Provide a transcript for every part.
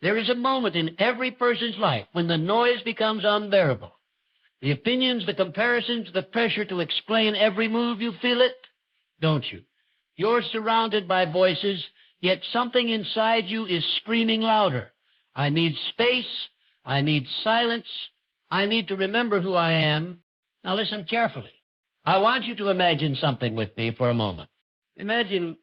There is a moment in every person's life when the noise becomes unbearable. The opinions, the comparisons, the pressure to explain every move, you feel it, don't you? You're surrounded by voices, yet something inside you is screaming louder. I need space. I need silence. I need to remember who I am. Now listen carefully. I want you to imagine something with me for a moment. Imagine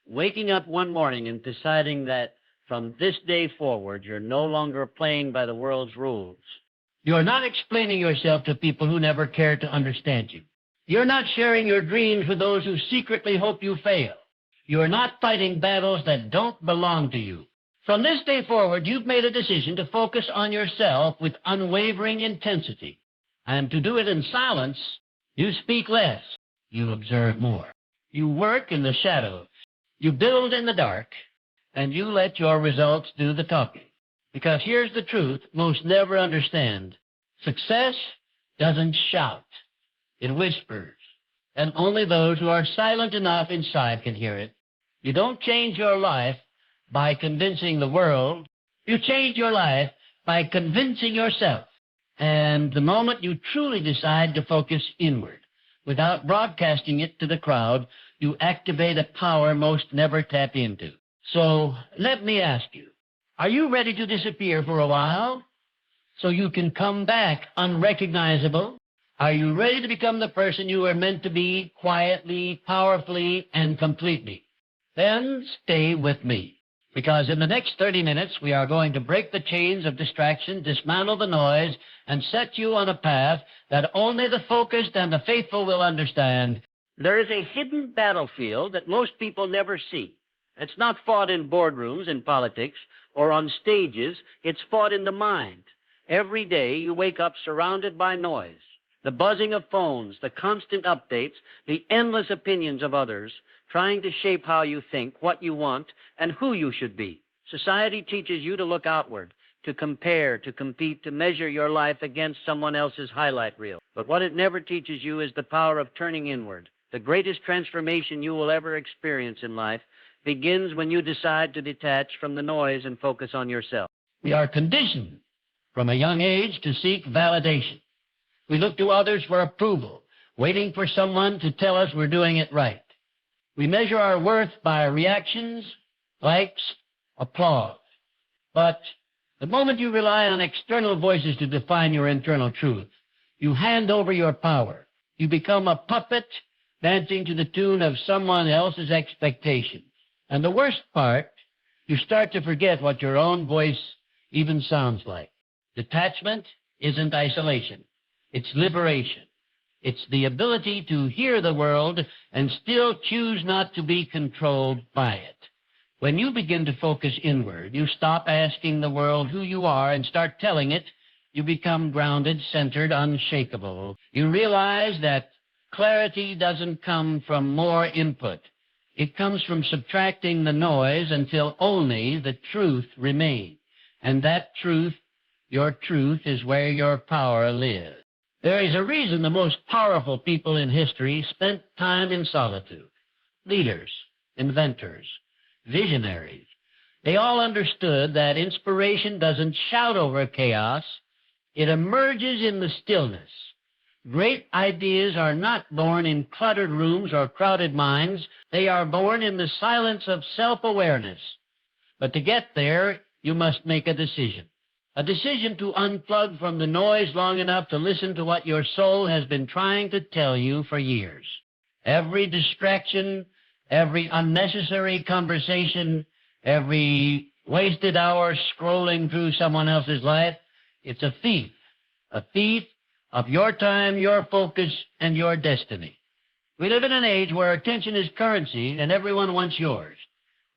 waking up one morning and deciding that from this day forward, you're no longer playing by the world's rules. You're not explaining yourself to people who never cared to understand you. You're not sharing your dreams with those who secretly hope you fail. You're not fighting battles that don't belong to you. From this day forward, you've made a decision to focus on yourself with unwavering intensity. And to do it in silence, you speak less. You observe more. You work in the shadows. You build in the dark. And you let your results do the talking. Because here's the truth most never understand. Success doesn't shout. It whispers. And only those who are silent enough inside can hear it. You don't change your life by convincing the world. You change your life by convincing yourself. And the moment you truly decide to focus inward, without broadcasting it to the crowd, you activate a power most never tap into. So let me ask you, are you ready to disappear for a while so you can come back unrecognizable? Are you ready to become the person you were meant to be, quietly, powerfully, and completely? Then stay with me, because in the next 30 minutes we are going to break the chains of distraction, dismantle the noise, and set you on a path that only the focused and the faithful will understand. There is a hidden battlefield that most people never see. It's not fought in boardrooms in politics or on stages. It's fought in the mind. Every day you wake up surrounded by noise, the buzzing of phones, the constant updates, the endless opinions of others, trying to shape how you think, what you want, and who you should be. Society teaches you to look outward, to compare, to compete, to measure your life against someone else's highlight reel. But what it never teaches you is the power of turning inward. The greatest transformation you will ever experience in life begins when you decide to detach from the noise and focus on yourself. We are conditioned from a young age to seek validation. We look to others for approval, waiting for someone to tell us we're doing it right. We measure our worth by reactions, likes, applause. But the moment you rely on external voices to define your internal truth, you hand over your power. You become a puppet dancing to the tune of someone else's expectations. And the worst part, you start to forget what your own voice even sounds like. Detachment isn't isolation. It's liberation. It's the ability to hear the world and still choose not to be controlled by it. When you begin to focus inward, you stop asking the world who you are and start telling it. You become grounded, centered, unshakable. You realize that clarity doesn't come from more input. It comes from subtracting the noise until only the truth remains. And that truth, your truth, is where your power lives. There is a reason the most powerful people in history spent time in solitude. Leaders, inventors, visionaries. They all understood that inspiration doesn't shout over chaos. It emerges in the stillness. Great ideas are not born in cluttered rooms or crowded minds. They are born in the silence of self-awareness. But to get there, you must make a decision to unplug from the noise long enough to listen to what your soul has been trying to tell you for years. Every distraction, every unnecessary conversation, every wasted hour scrolling through someone else's life, it's a thief of your time, your focus, and your destiny. We live in an age where attention is currency and everyone wants yours.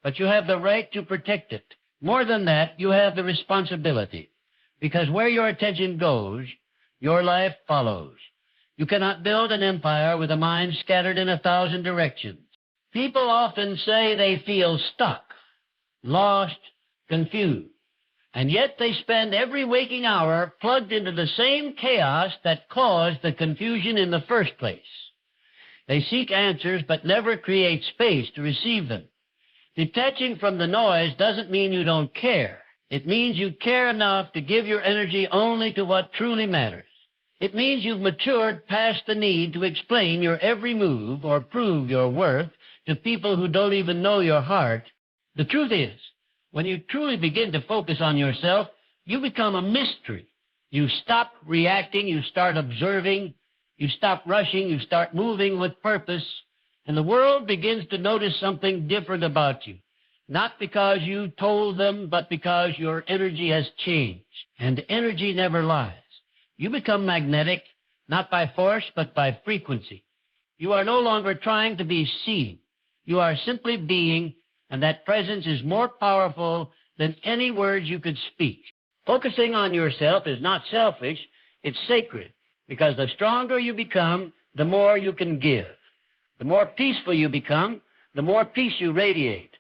But you have the right to protect it. More than that, you have the responsibility. Because where your attention goes, your life follows. You cannot build an empire with a mind scattered in 1,000 directions. People often say they feel stuck, lost, confused. And yet they spend every waking hour plugged into the same chaos that caused the confusion in the first place. They seek answers but never create space to receive them. Detaching from the noise doesn't mean you don't care. It means you care enough to give your energy only to what truly matters. It means you've matured past the need to explain your every move or prove your worth to people who don't even know your heart. The truth is, when you truly begin to focus on yourself, you become a mystery. You stop reacting, you start observing, you stop rushing, you start moving with purpose, and the world begins to notice something different about you. Not because you told them, but because your energy has changed. And energy never lies. You become magnetic, not by force, but by frequency. You are no longer trying to be seen. You are simply being, and that presence is more powerful than any words you could speak. Focusing on yourself is not selfish, it's sacred, because the stronger you become, the more you can give. The more peaceful you become, the more peace you radiate.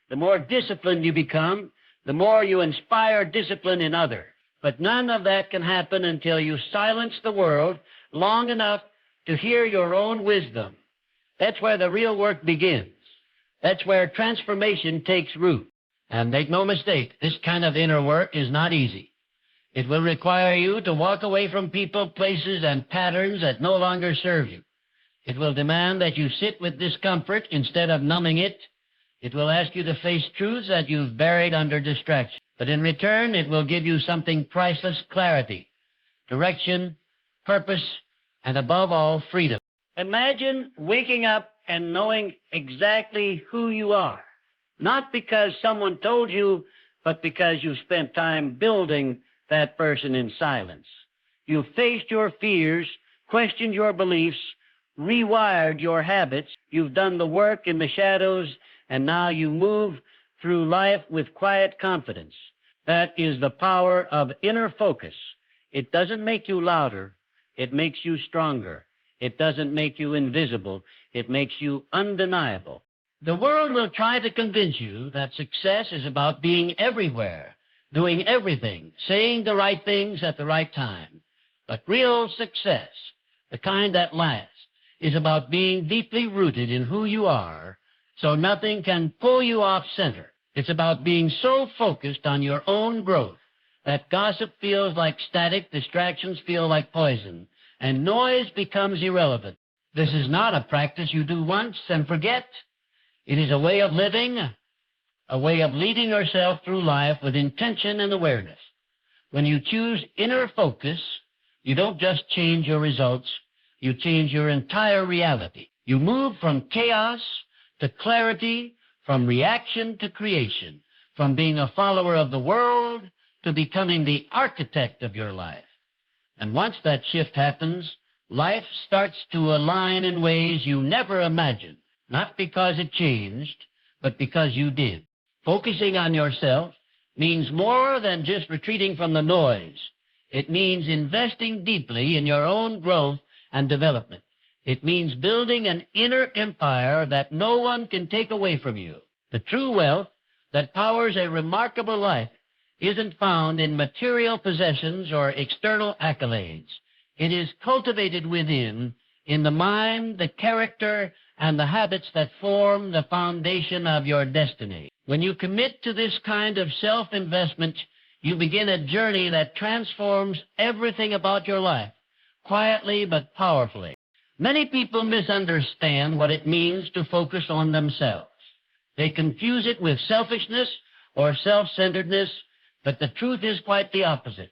The more disciplined you become, the more you inspire discipline in others. But none of that can happen until you silence the world long enough to hear your own wisdom. That's where the real work begins. That's where transformation takes root. And make no mistake, this kind of inner work is not easy. It will require you to walk away from people, places, and patterns that no longer serve you. It will demand that you sit with discomfort instead of numbing it. It will ask you to face truths that you've buried under distraction. But in return, it will give you something priceless: clarity, direction, purpose, and above all, freedom. Imagine waking up and knowing exactly who you are, not because someone told you, but because you spent time building that person in silence. You faced your fears, questioned your beliefs, rewired your habits. You've done the work in the shadows, and now you move through life with quiet confidence. That is the power of inner focus. It doesn't make you louder. It makes you stronger. It doesn't make you invisible. It makes you undeniable. The world will try to convince you that success is about being everywhere, doing everything, saying the right things at the right time. But real success, the kind that lasts, is about being deeply rooted in who you are, so nothing can pull you off center. It's about being so focused on your own growth that gossip feels like static, distractions feel like poison, and noise becomes irrelevant. This is not a practice you do once and forget. It is a way of living, a way of leading yourself through life with intention and awareness. When you choose inner focus, you don't just change your results, you change your entire reality. You move from chaos to clarity, from reaction to creation, from being a follower of the world to becoming the architect of your life. And once that shift happens, life starts to align in ways you never imagined, not because it changed, but because you did. Focusing on yourself means more than just retreating from the noise. It means investing deeply in your own growth and development. It means building an inner empire that no one can take away from you. The true wealth that powers a remarkable life isn't found in material possessions or external accolades. It is cultivated within, in the mind, the character, and the habits that form the foundation of your destiny. When you commit to this kind of self-investment, you begin a journey that transforms everything about your life, quietly but powerfully. Many people misunderstand what it means to focus on themselves. They confuse it with selfishness or self-centeredness, but the truth is quite the opposite.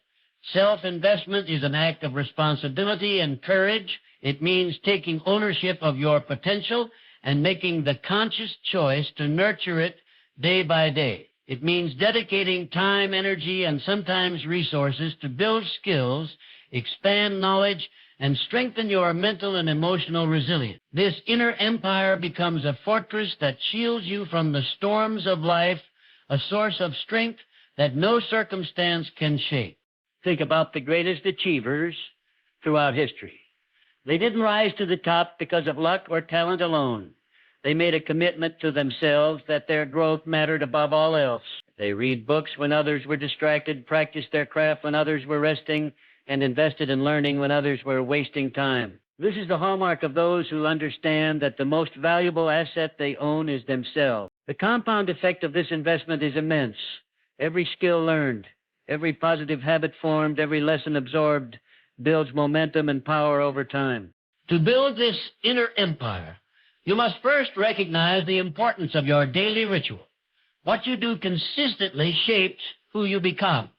Self-investment is an act of responsibility and courage. It means taking ownership of your potential and making the conscious choice to nurture it day by day. It means dedicating time, energy, and sometimes resources to build skills, expand knowledge, and strengthen your mental and emotional resilience. This inner empire becomes a fortress that shields you from the storms of life, a source of strength that no circumstance can shake. Think about the greatest achievers throughout history. They didn't rise to the top because of luck or talent alone. They made a commitment to themselves that their growth mattered above all else. They read books when others were distracted, practiced their craft when others were resting, and invested in learning when others were wasting time. This is the hallmark of those who understand that the most valuable asset they own is themselves. The compound effect of this investment is immense. Every skill learned, every positive habit formed, every lesson absorbed builds momentum and power over time. To build this inner empire, you must first recognize the importance of your daily ritual. What you do consistently shapes who you become.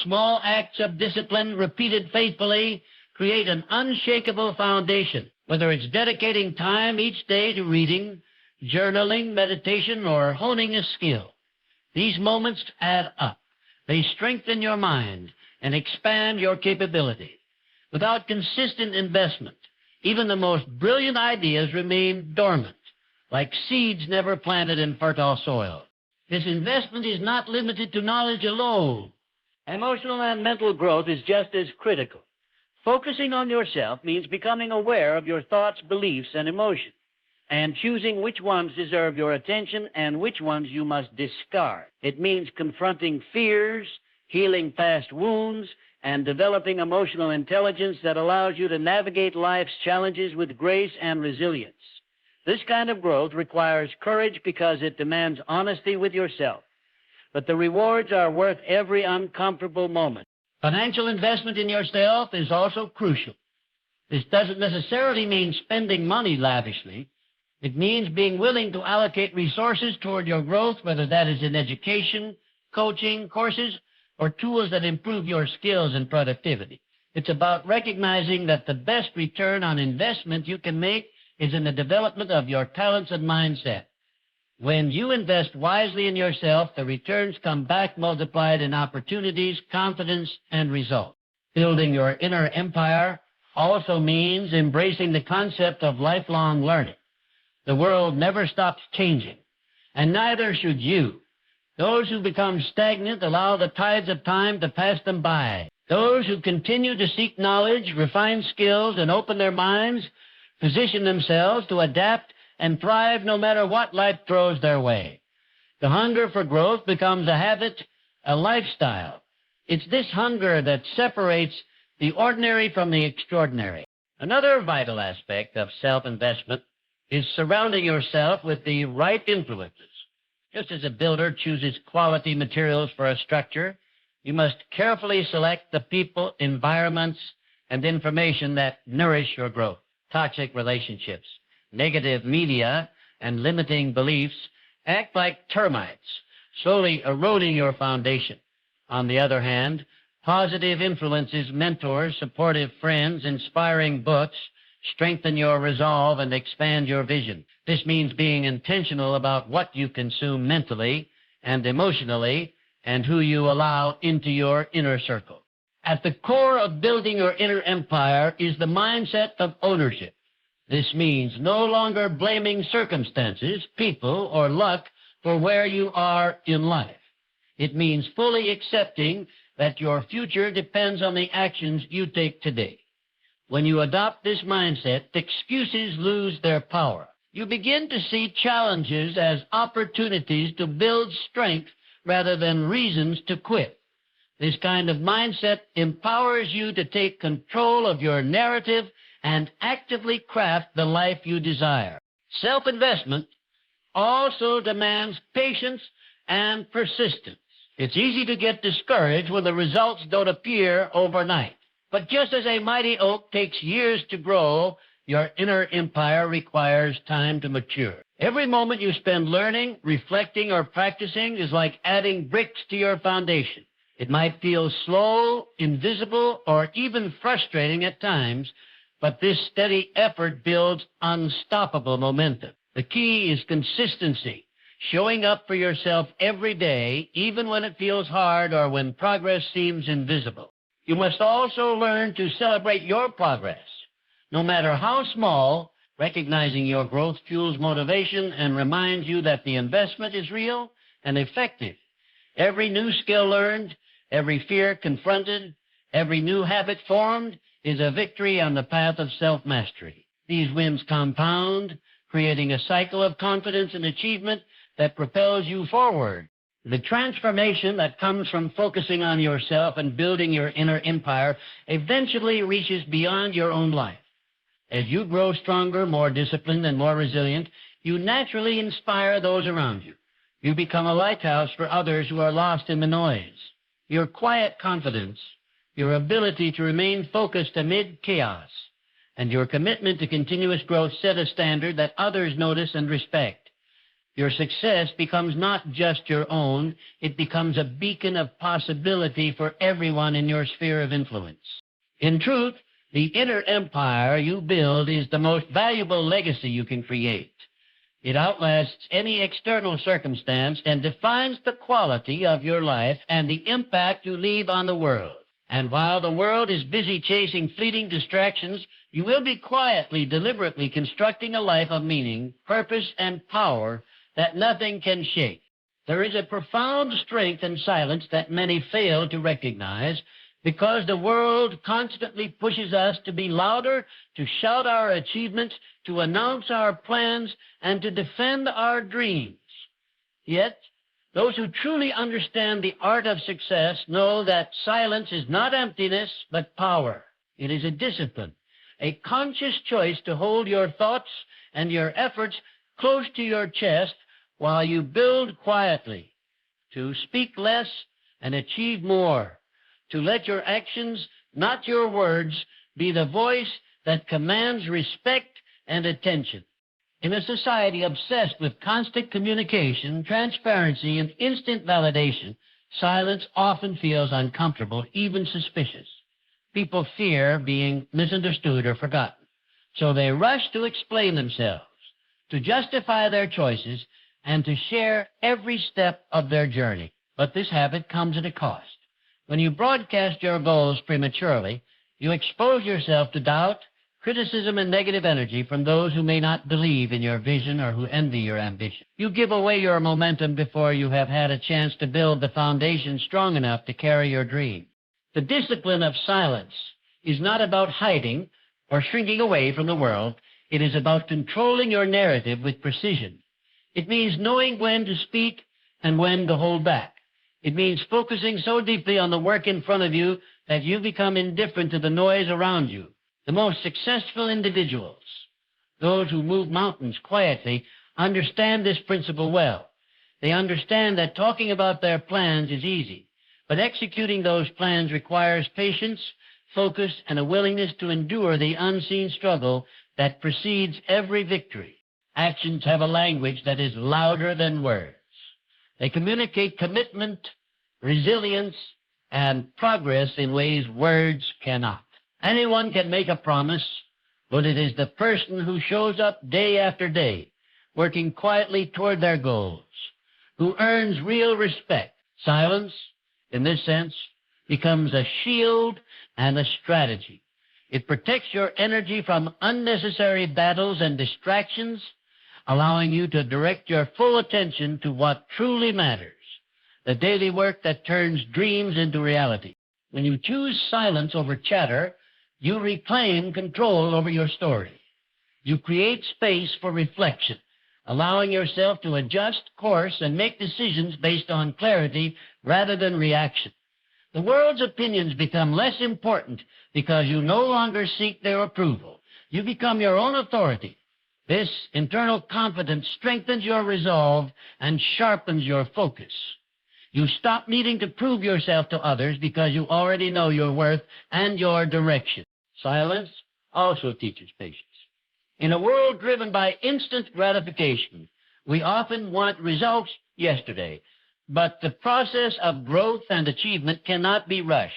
Small acts of discipline repeated faithfully create an unshakable foundation, whether it's dedicating time each day to reading, journaling, meditation, or honing a skill. These moments add up. They strengthen your mind and expand your capability. Without consistent investment, even the most brilliant ideas remain dormant, like seeds never planted in fertile soil. This investment is not limited to knowledge alone. Emotional and mental growth is just as critical. Focusing on yourself means becoming aware of your thoughts, beliefs, and emotions, and choosing which ones deserve your attention and which ones you must discard. It means confronting fears, healing past wounds, and developing emotional intelligence that allows you to navigate life's challenges with grace and resilience. This kind of growth requires courage because it demands honesty with yourself. But the rewards are worth every uncomfortable moment. Financial investment in yourself is also crucial. This doesn't necessarily mean spending money lavishly. It means being willing to allocate resources toward your growth, whether that is in education, coaching, courses, or tools that improve your skills and productivity. It's about recognizing that the best return on investment you can make is in the development of your talents and mindset. When you invest wisely in yourself, the returns come back multiplied in opportunities, confidence, and results. Building your inner empire also means embracing the concept of lifelong learning. The world never stops changing, and neither should you. Those who become stagnant allow the tides of time to pass them by. Those who continue to seek knowledge, refine skills, and open their minds position themselves to adapt and thrive no matter what life throws their way. The hunger for growth becomes a habit, a lifestyle. It's this hunger that separates the ordinary from the extraordinary. Another vital aspect of self-investment is surrounding yourself with the right influences. Just as a builder chooses quality materials for a structure, you must carefully select the people, environments, and information that nourish your growth. Toxic relationships, negative media, and limiting beliefs act like termites, slowly eroding your foundation. On the other hand, positive influences, mentors, supportive friends, inspiring books strengthen your resolve and expand your vision. This means being intentional about what you consume mentally and emotionally and who you allow into your inner circle. At the core of building your inner empire is the mindset of ownership. This means no longer blaming circumstances, people, or luck for where you are in life. It means fully accepting that your future depends on the actions you take today. When you adopt this mindset, excuses lose their power. You begin to see challenges as opportunities to build strength rather than reasons to quit. This kind of mindset empowers you to take control of your narrative and actively craft the life you desire. Self-investment also demands patience and persistence. It's easy to get discouraged when the results don't appear overnight. But just as a mighty oak takes years to grow, your inner empire requires time to mature. Every moment you spend learning, reflecting, or practicing is like adding bricks to your foundation. It might feel slow, invisible, or even frustrating at times, but this steady effort builds unstoppable momentum. The key is consistency, showing up for yourself every day, even when it feels hard or when progress seems invisible. You must also learn to celebrate your progress. No matter how small, recognizing your growth fuels motivation and reminds you that the investment is real and effective. Every new skill learned, every fear confronted, every new habit formed is a victory on the path of self-mastery. These wins compound, creating a cycle of confidence and achievement that propels you forward. The transformation that comes from focusing on yourself and building your inner empire eventually reaches beyond your own life. As you grow stronger, more disciplined, and more resilient, you naturally inspire those around you. You become a lighthouse for others who are lost in the noise. Your quiet confidence, your ability to remain focused amid chaos, and your commitment to continuous growth set a standard that others notice and respect. Your success becomes not just your own, it becomes a beacon of possibility for everyone in your sphere of influence. In truth, the inner empire you build is the most valuable legacy you can create. It outlasts any external circumstance and defines the quality of your life and the impact you leave on the world. And while the world is busy chasing fleeting distractions, you will be quietly, deliberately constructing a life of meaning, purpose, and power that nothing can shake. There is a profound strength in silence that many fail to recognize because the world constantly pushes us to be louder, to shout our achievements, to announce our plans, and to defend our dreams. Yet, those who truly understand the art of success know that silence is not emptiness, but power. It is a discipline, a conscious choice to hold your thoughts and your efforts close to your chest while you build quietly, to speak less and achieve more, to let your actions, not your words, be the voice that commands respect and attention. In a society obsessed with constant communication, transparency, and instant validation, silence often feels uncomfortable, even suspicious. People fear being misunderstood or forgotten, so they rush to explain themselves, to justify their choices, and to share every step of their journey. But this habit comes at a cost. When you broadcast your goals prematurely, you expose yourself to doubt, criticism, and negative energy from those who may not believe in your vision or who envy your ambition. You give away your momentum before you have had a chance to build the foundation strong enough to carry your dream. The discipline of silence is not about hiding or shrinking away from the world. It is about controlling your narrative with precision. It means knowing when to speak and when to hold back. It means focusing so deeply on the work in front of you that you become indifferent to the noise around you. The most successful individuals, those who move mountains quietly, understand this principle well. They understand that talking about their plans is easy, but executing those plans requires patience, focus, and a willingness to endure the unseen struggle that precedes every victory. Actions have a language that is louder than words. They communicate commitment, resilience, and progress in ways words cannot. Anyone can make a promise, but it is the person who shows up day after day, working quietly toward their goals, who earns real respect. Silence, in this sense, becomes a shield and a strategy. It protects your energy from unnecessary battles and distractions, allowing you to direct your full attention to what truly matters, the daily work that turns dreams into reality. When you choose silence over chatter, you reclaim control over your story. You create space for reflection, allowing yourself to adjust course and make decisions based on clarity rather than reaction. The world's opinions become less important because you no longer seek their approval. You become your own authority. This internal confidence strengthens your resolve and sharpens your focus. You stop needing to prove yourself to others because you already know your worth and your direction. Silence also teaches patience. In a world driven by instant gratification, we often want results yesterday, but the process of growth and achievement cannot be rushed.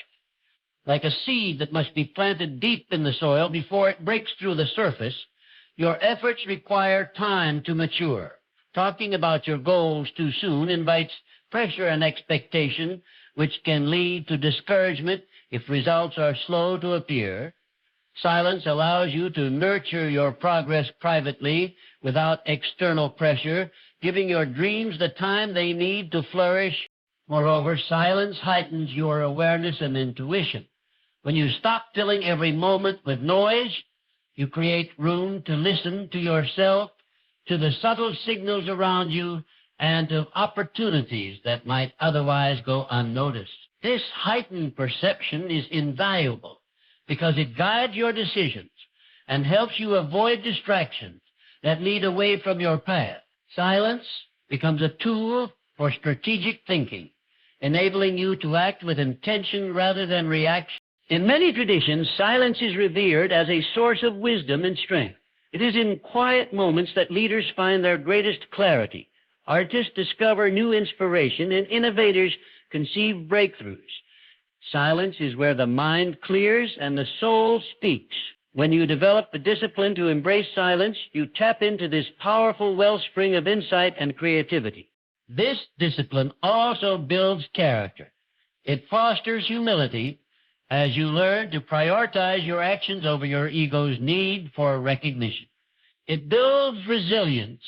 Like a seed that must be planted deep in the soil before it breaks through the surface, your efforts require time to mature. Talking about your goals too soon invites pressure and expectation, which can lead to discouragement if results are slow to appear. Silence allows you to nurture your progress privately without external pressure, giving your dreams the time they need to flourish. Moreover, silence heightens your awareness and intuition. When you stop filling every moment with noise, you create room to listen to yourself, to the subtle signals around you, and to opportunities that might otherwise go unnoticed. This heightened perception is invaluable because it guides your decisions and helps you avoid distractions that lead away from your path. Silence becomes a tool for strategic thinking, enabling you to act with intention rather than reaction. In many traditions, silence is revered as a source of wisdom and strength. It is in quiet moments that leaders find their greatest clarity. Artists discover new inspiration, and innovators conceive breakthroughs. Silence is where the mind clears and the soul speaks. When you develop the discipline to embrace silence, you tap into this powerful wellspring of insight and creativity. This discipline also builds character. It fosters humility as you learn to prioritize your actions over your ego's need for recognition. It builds resilience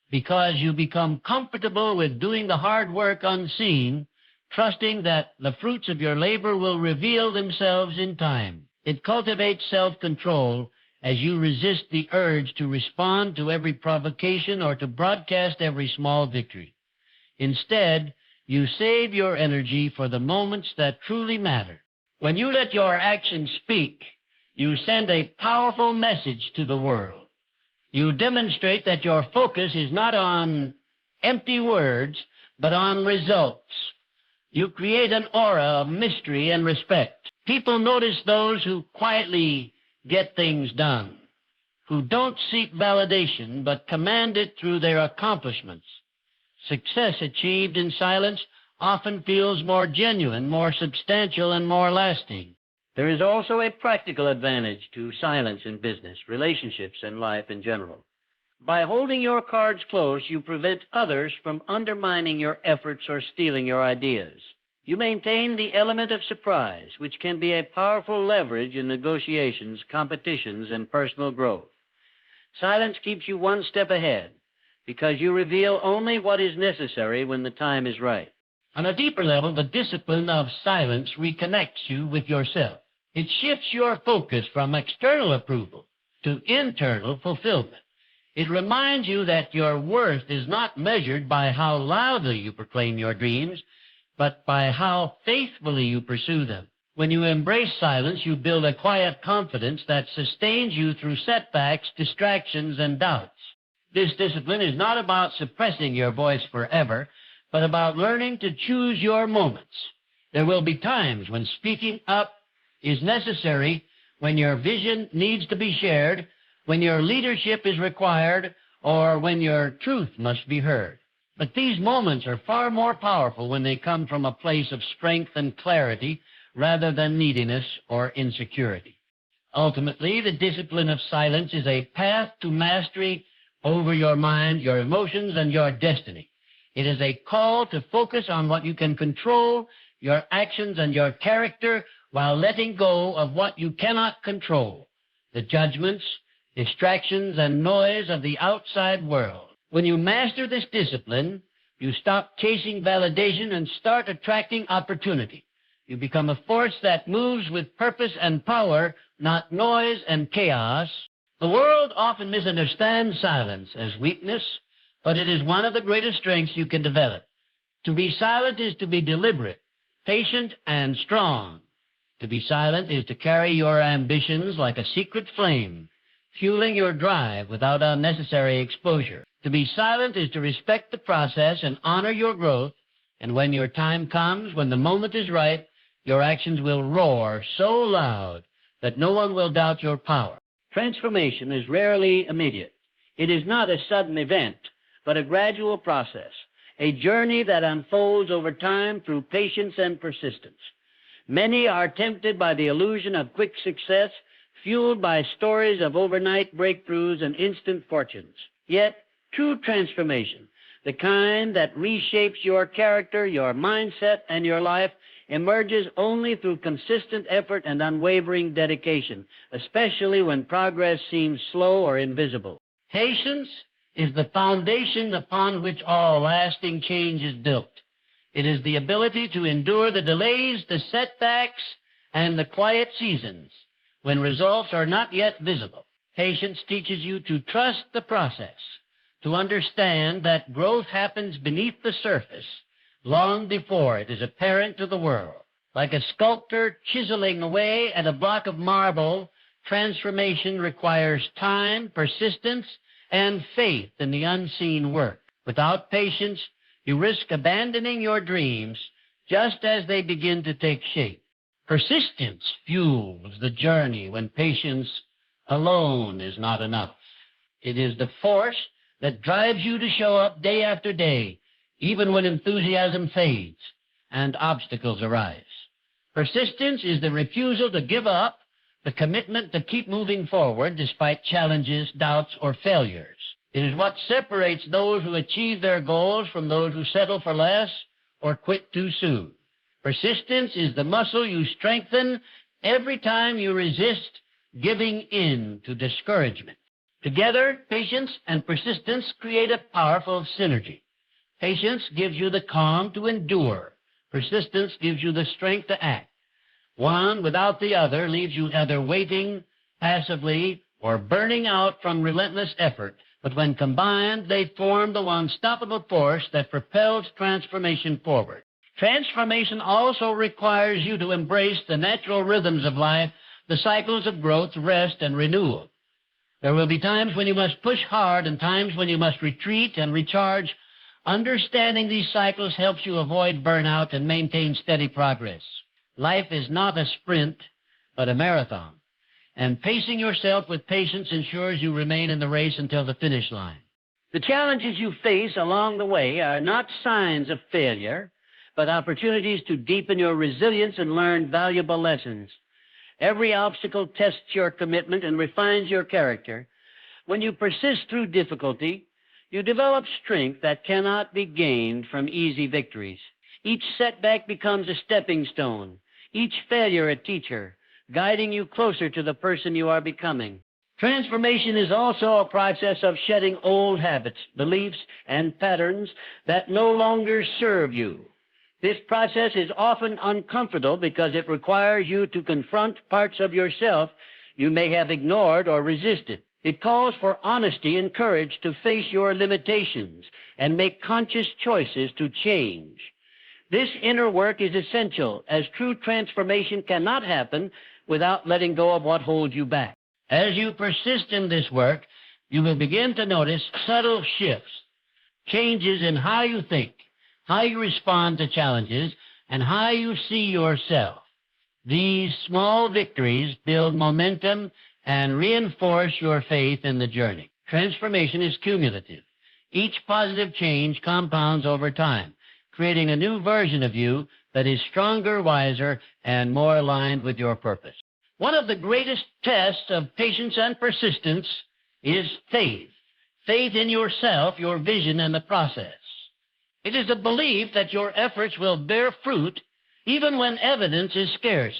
because you become comfortable with doing the hard work unseen, trusting that the fruits of your labor will reveal themselves in time. It cultivates self-control as you resist the urge to respond to every provocation or to broadcast every small victory. Instead, you save your energy for the moments that truly matter. When you let your actions speak, you send a powerful message to the world. You demonstrate that your focus is not on empty words, but on results. You create an aura of mystery and respect. People notice those who quietly get things done, who don't seek validation, but command it through their accomplishments. Success achieved in silence often feels more genuine, more substantial, and more lasting. There is also a practical advantage to silence in business, relationships, and life in general. By holding your cards close, you prevent others from undermining your efforts or stealing your ideas. You maintain the element of surprise, which can be a powerful leverage in negotiations, competitions, and personal growth. Silence keeps you one step ahead because you reveal only what is necessary when the time is right. On a deeper level, the discipline of silence reconnects you with yourself. It shifts your focus from external approval to internal fulfillment. It reminds you that your worth is not measured by how loudly you proclaim your dreams, but by how faithfully you pursue them. When you embrace silence, you build a quiet confidence that sustains you through setbacks, distractions, and doubts. This discipline is not about suppressing your voice forever, but about learning to choose your moments. There will be times when speaking up is necessary, when your vision needs to be shared, when your leadership is required, or when your truth must be heard. But these moments are far more powerful when they come from a place of strength and clarity rather than neediness or insecurity. Ultimately, the discipline of silence is a path to mastery over your mind, your emotions, and your destiny. It is a call to focus on what you can control, your actions and your character, while letting go of what you cannot control, the judgments, distractions, and noise of the outside world. When you master this discipline, you stop chasing validation and start attracting opportunity. You become a force that moves with purpose and power, not noise and chaos. The world often misunderstands silence as weakness, but it is one of the greatest strengths you can develop. To be silent is to be deliberate, patient, and strong. To be silent is to carry your ambitions like a secret flame, fueling your drive without unnecessary exposure. To be silent is to respect the process and honor your growth, and when your time comes, when the moment is right, your actions will roar so loud that no one will doubt your power. Transformation is rarely immediate. It is not a sudden event, but a gradual process, a journey that unfolds over time through patience and persistence. Many are tempted by the illusion of quick success, fueled by stories of overnight breakthroughs and instant fortunes. Yet, true transformation, the kind that reshapes your character, your mindset, and your life, emerges only through consistent effort and unwavering dedication, especially when progress seems slow or invisible. Patience is the foundation upon which all lasting change is built. It is the ability to endure the delays, the setbacks, and the quiet seasons when results are not yet visible. Patience teaches you to trust the process, to understand that growth happens beneath the surface long before it is apparent to the world. Like a sculptor chiseling away at a block of marble, transformation requires time, persistence, and faith in the unseen work. Without patience, you risk abandoning your dreams just as they begin to take shape. Persistence fuels the journey when patience alone is not enough. It is the force that drives you to show up day after day, even when enthusiasm fades and obstacles arise. Persistence is the refusal to give up, the commitment to keep moving forward despite challenges, doubts, or failures. It is what separates those who achieve their goals from those who settle for less or quit too soon. Persistence is the muscle you strengthen every time you resist giving in to discouragement. Together, patience and persistence create a powerful synergy. Patience gives you the calm to endure. Persistence gives you the strength to act. One without the other leaves you either waiting passively or burning out from relentless effort. But when combined, they form the unstoppable force that propels transformation forward. Transformation also requires you to embrace the natural rhythms of life, the cycles of growth, rest, and renewal. There will be times when you must push hard and times when you must retreat and recharge. Understanding these cycles helps you avoid burnout and maintain steady progress. Life is not a sprint, but a marathon. And pacing yourself with patience ensures you remain in the race until the finish line. The challenges you face along the way are not signs of failure, but opportunities to deepen your resilience and learn valuable lessons. Every obstacle tests your commitment and refines your character. When you persist through difficulty, you develop strength that cannot be gained from easy victories. Each setback becomes a stepping stone, each failure a teacher, guiding you closer to the person you are becoming. Transformation is also a process of shedding old habits, beliefs, and patterns that no longer serve you. This process is often uncomfortable because it requires you to confront parts of yourself you may have ignored or resisted. It calls for honesty and courage to face your limitations and make conscious choices to change. This inner work is essential, as true transformation cannot happen without letting go of what holds you back. As you persist in this work, you will begin to notice subtle shifts, changes in how you think, how you respond to challenges, and how you see yourself. These small victories build momentum and reinforce your faith in the journey. Transformation is cumulative. Each positive change compounds over time, creating a new version of you that is stronger, wiser, and more aligned with your purpose. One of the greatest tests of patience and persistence is faith. Faith in yourself, your vision, and the process. It is a belief that your efforts will bear fruit even when evidence is scarce.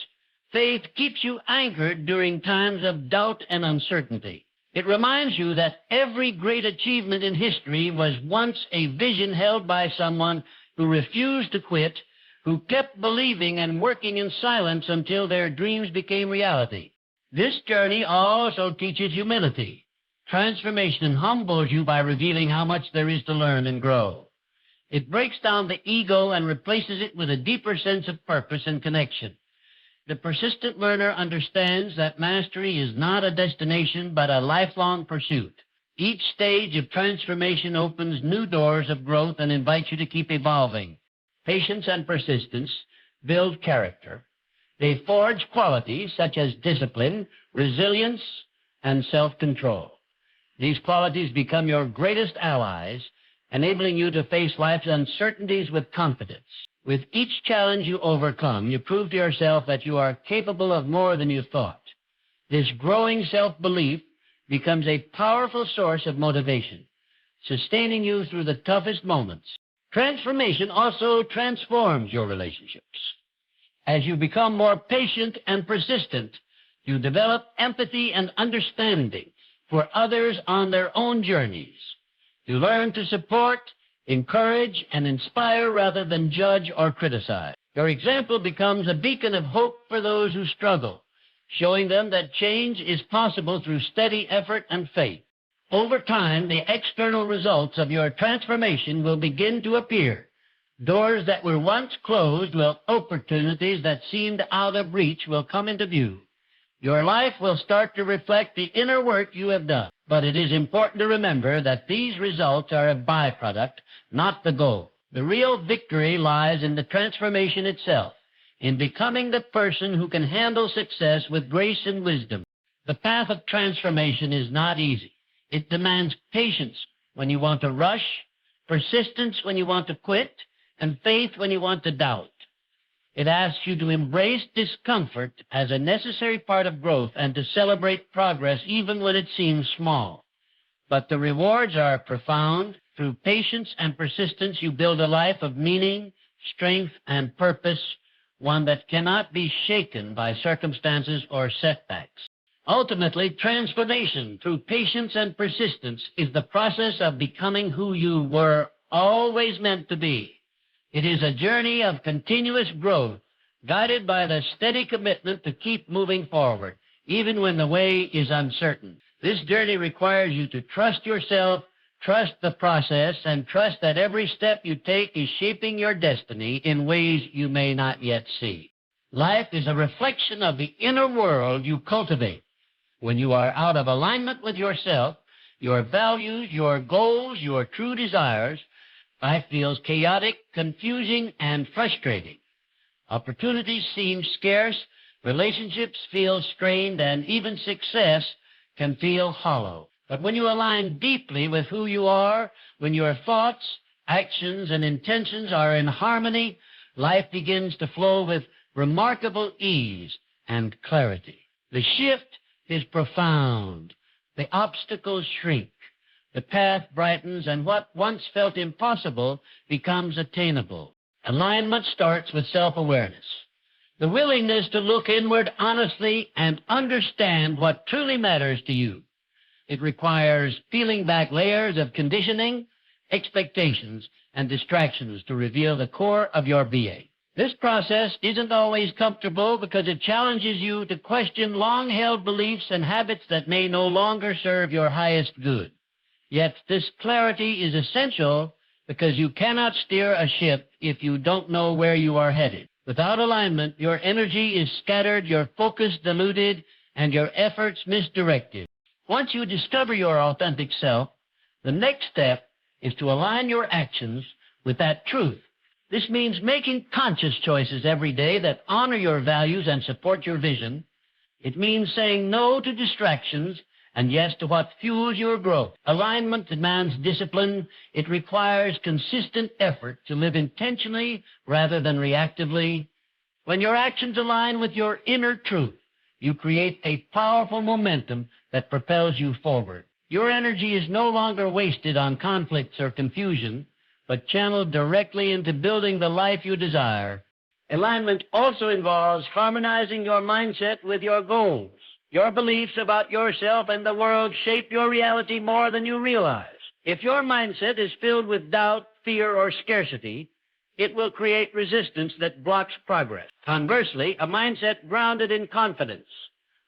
Faith keeps you anchored during times of doubt and uncertainty. It reminds you that every great achievement in history was once a vision held by someone who refused to quit, who kept believing and working in silence until their dreams became reality. This journey also teaches humility. Transformation humbles you by revealing how much there is to learn and grow. It breaks down the ego and replaces it with a deeper sense of purpose and connection. The persistent learner understands that mastery is not a destination, but a lifelong pursuit. Each stage of transformation opens new doors of growth and invites you to keep evolving. Patience and persistence build character. They forge qualities such as discipline, resilience, and self-control. These qualities become your greatest allies, enabling you to face life's uncertainties with confidence. With each challenge you overcome, you prove to yourself that you are capable of more than you thought. This growing self-belief becomes a powerful source of motivation, sustaining you through the toughest moments. Transformation also transforms your relationships. As you become more patient and persistent, you develop empathy and understanding for others on their own journeys. You learn to support, encourage, and inspire rather than judge or criticize. Your example becomes a beacon of hope for those who struggle, showing them that change is possible through steady effort and faith. Over time, the external results of your transformation will begin to appear. Doors that were once closed will opportunities that seemed out of reach will come into view. Your life will start to reflect the inner work you have done. But it is important to remember that these results are a byproduct, not the goal. The real victory lies in the transformation itself, in becoming the person who can handle success with grace and wisdom. The path of transformation is not easy. It demands patience when you want to rush, persistence when you want to quit, and faith when you want to doubt. It asks you to embrace discomfort as a necessary part of growth and to celebrate progress even when it seems small. But the rewards are profound. Through patience and persistence, you build a life of meaning, strength, and purpose, one that cannot be shaken by circumstances or setbacks. Ultimately, transformation through patience and persistence is the process of becoming who you were always meant to be. It is a journey of continuous growth, guided by the steady commitment to keep moving forward, even when the way is uncertain. This journey requires you to trust yourself, trust the process, and trust that every step you take is shaping your destiny in ways you may not yet see. Life is a reflection of the inner world you cultivate. When you are out of alignment with yourself, your values, your goals, your true desires, life feels chaotic, confusing, and frustrating. Opportunities seem scarce, relationships feel strained, and even success can feel hollow. But when you align deeply with who you are, when your thoughts, actions, and intentions are in harmony, life begins to flow with remarkable ease and clarity. The shift is profound. The obstacles shrink. The path brightens, and what once felt impossible becomes attainable. Alignment starts with self-awareness, the willingness to look inward honestly and understand what truly matters to you. It requires peeling back layers of conditioning, expectations, and distractions to reveal the core of your being. This process isn't always comfortable because it challenges you to question long-held beliefs and habits that may no longer serve your highest good. Yet this clarity is essential because you cannot steer a ship if you don't know where you are headed. Without alignment, your energy is scattered, your focus diluted, and your efforts misdirected. Once you discover your authentic self, the next step is to align your actions with that truth. This means making conscious choices every day that honor your values and support your vision. It means saying no to distractions and yes to what fuels your growth. Alignment demands discipline. It requires consistent effort to live intentionally rather than reactively. When your actions align with your inner truth, you create a powerful momentum that propels you forward. Your energy is no longer wasted on conflicts or confusion, but channeled directly into building the life you desire. Alignment also involves harmonizing your mindset with your goals. Your beliefs about yourself and the world shape your reality more than you realize. If your mindset is filled with doubt, fear, or scarcity, it will create resistance that blocks progress. Conversely, a mindset grounded in confidence,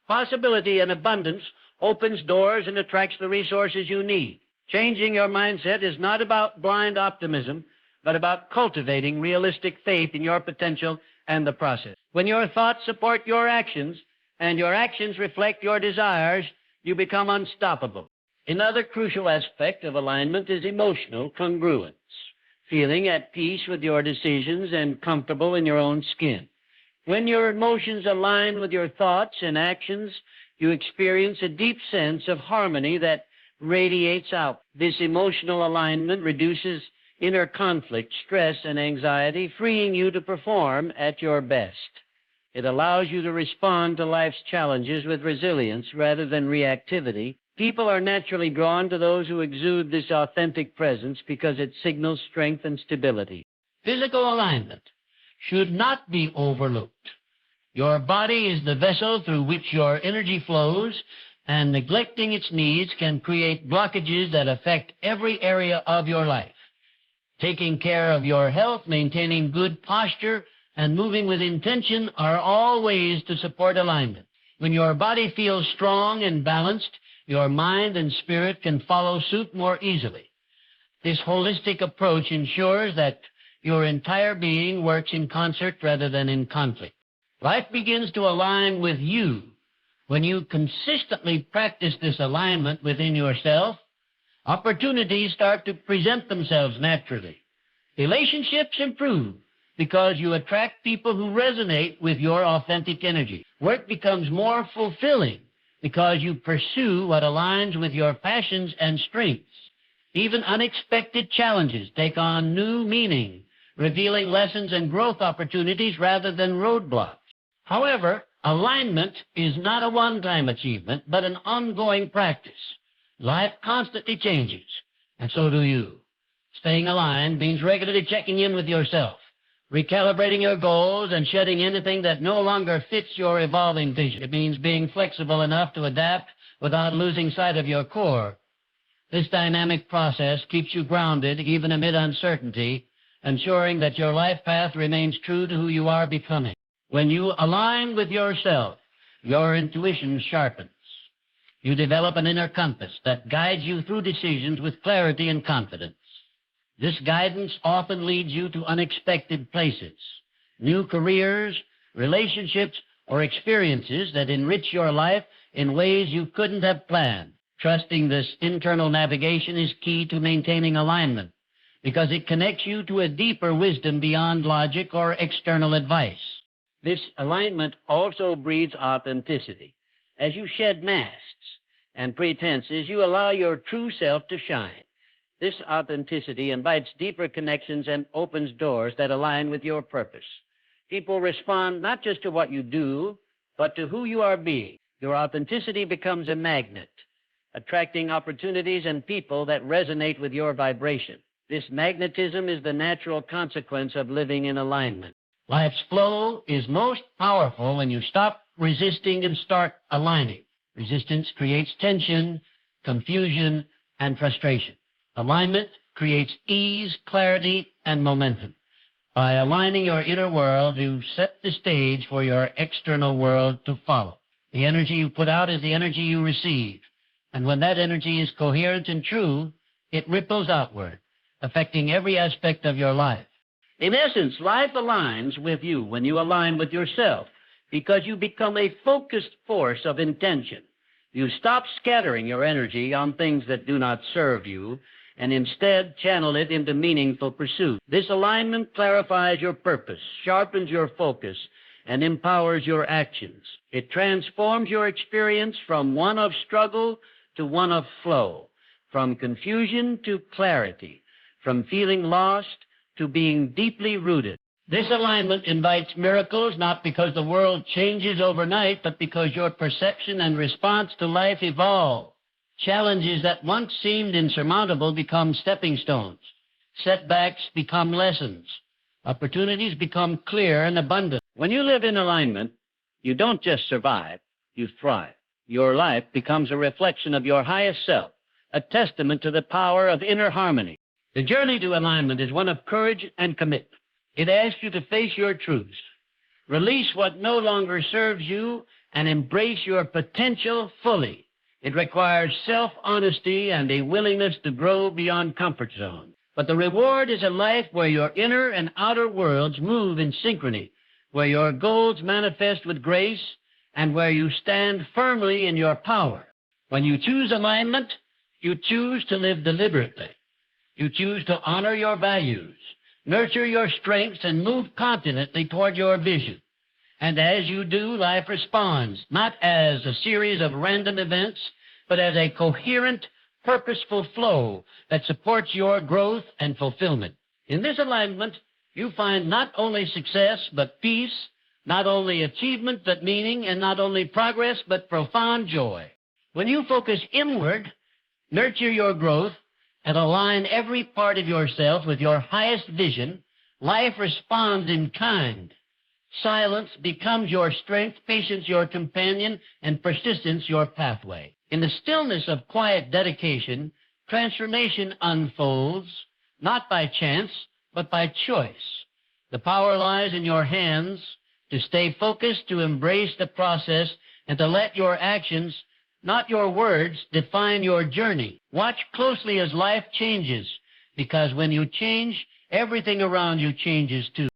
possibility, and abundance opens doors and attracts the resources you need. Changing your mindset is not about blind optimism, but about cultivating realistic faith in your potential and the process. When your thoughts support your actions and your actions reflect your desires, you become unstoppable. Another crucial aspect of alignment is emotional congruence, feeling at peace with your decisions and comfortable in your own skin. When your emotions align with your thoughts and actions, you experience a deep sense of harmony that radiates out. This emotional alignment reduces inner conflict, stress, and anxiety, freeing you to perform at your best. It allows you to respond to life's challenges with resilience rather than reactivity. People are naturally drawn to those who exude this authentic presence because it signals strength and stability. Physical alignment should not be overlooked. Your body is the vessel through which your energy flows, and neglecting its needs can create blockages that affect every area of your life. Taking care of your health, maintaining good posture, and moving with intention are all ways to support alignment. When your body feels strong and balanced, your mind and spirit can follow suit more easily. This holistic approach ensures that your entire being works in concert rather than in conflict. Life begins to align with you When you consistently practice this alignment within yourself, opportunities start to present themselves naturally. Relationships improve because you attract people who resonate with your authentic energy. Work becomes more fulfilling because you pursue what aligns with your passions and strengths. Even unexpected challenges take on new meaning, revealing lessons and growth opportunities rather than roadblocks. However, alignment is not a one-time achievement, but an ongoing practice. Life constantly changes, and so do you. Staying aligned means regularly checking in with yourself, recalibrating your goals, and shedding anything that no longer fits your evolving vision. It means being flexible enough to adapt without losing sight of your core. This dynamic process keeps you grounded even amid uncertainty, ensuring that your life path remains true to who you are becoming. When you align with yourself, your intuition sharpens. You develop an inner compass that guides you through decisions with clarity and confidence. This guidance often leads you to unexpected places, new careers, relationships, or experiences that enrich your life in ways you couldn't have planned. Trusting this internal navigation is key to maintaining alignment because it connects you to a deeper wisdom beyond logic or external advice. This alignment also breeds authenticity. As you shed masks and pretenses, you allow your true self to shine. This authenticity invites deeper connections and opens doors that align with your purpose. People respond not just to what you do, but to who you are being. Your authenticity becomes a magnet, attracting opportunities and people that resonate with your vibration. This magnetism is the natural consequence of living in alignment. Life's flow is most powerful when you stop resisting and start aligning. Resistance creates tension, confusion, and frustration. Alignment creates ease, clarity, and momentum. By aligning your inner world, you set the stage for your external world to follow. The energy you put out is the energy you receive. And when that energy is coherent and true, it ripples outward, affecting every aspect of your life. In essence, life aligns with you when you align with yourself because you become a focused force of intention. You stop scattering your energy on things that do not serve you and instead channel it into meaningful pursuit. This alignment clarifies your purpose, sharpens your focus, and empowers your actions. It transforms your experience from one of struggle to one of flow, from confusion to clarity, from feeling lost to being deeply rooted. This alignment invites miracles not because the world changes overnight, but because your perception and response to life evolve. Challenges that once seemed insurmountable become stepping stones. Setbacks become lessons. Opportunities become clear and abundant. When you live in alignment, you don't just survive, you thrive. Your life becomes a reflection of your highest self, a testament to the power of inner harmony. The journey to alignment is one of courage and commitment. It asks you to face your truths, release what no longer serves you, and embrace your potential fully. It requires self-honesty and a willingness to grow beyond comfort zones. But the reward is a life where your inner and outer worlds move in synchrony, where your goals manifest with grace, and where you stand firmly in your power. When you choose alignment, you choose to live deliberately. You choose to honor your values, nurture your strengths, and move confidently toward your vision. And as you do, life responds, not as a series of random events, but as a coherent, purposeful flow that supports your growth and fulfillment. In this alignment, you find not only success, but peace, not only achievement, but meaning, and not only progress, but profound joy. When you focus inward, nurture your growth, and align every part of yourself with your highest vision, life responds in kind. Silence becomes your strength, patience your companion, and persistence your pathway. In the stillness of quiet dedication, transformation unfolds, not by chance, but by choice. The power lies in your hands to stay focused, to embrace the process, and to let your actions, not your words, define your journey. Watch closely as life changes, because when you change, everything around you changes too.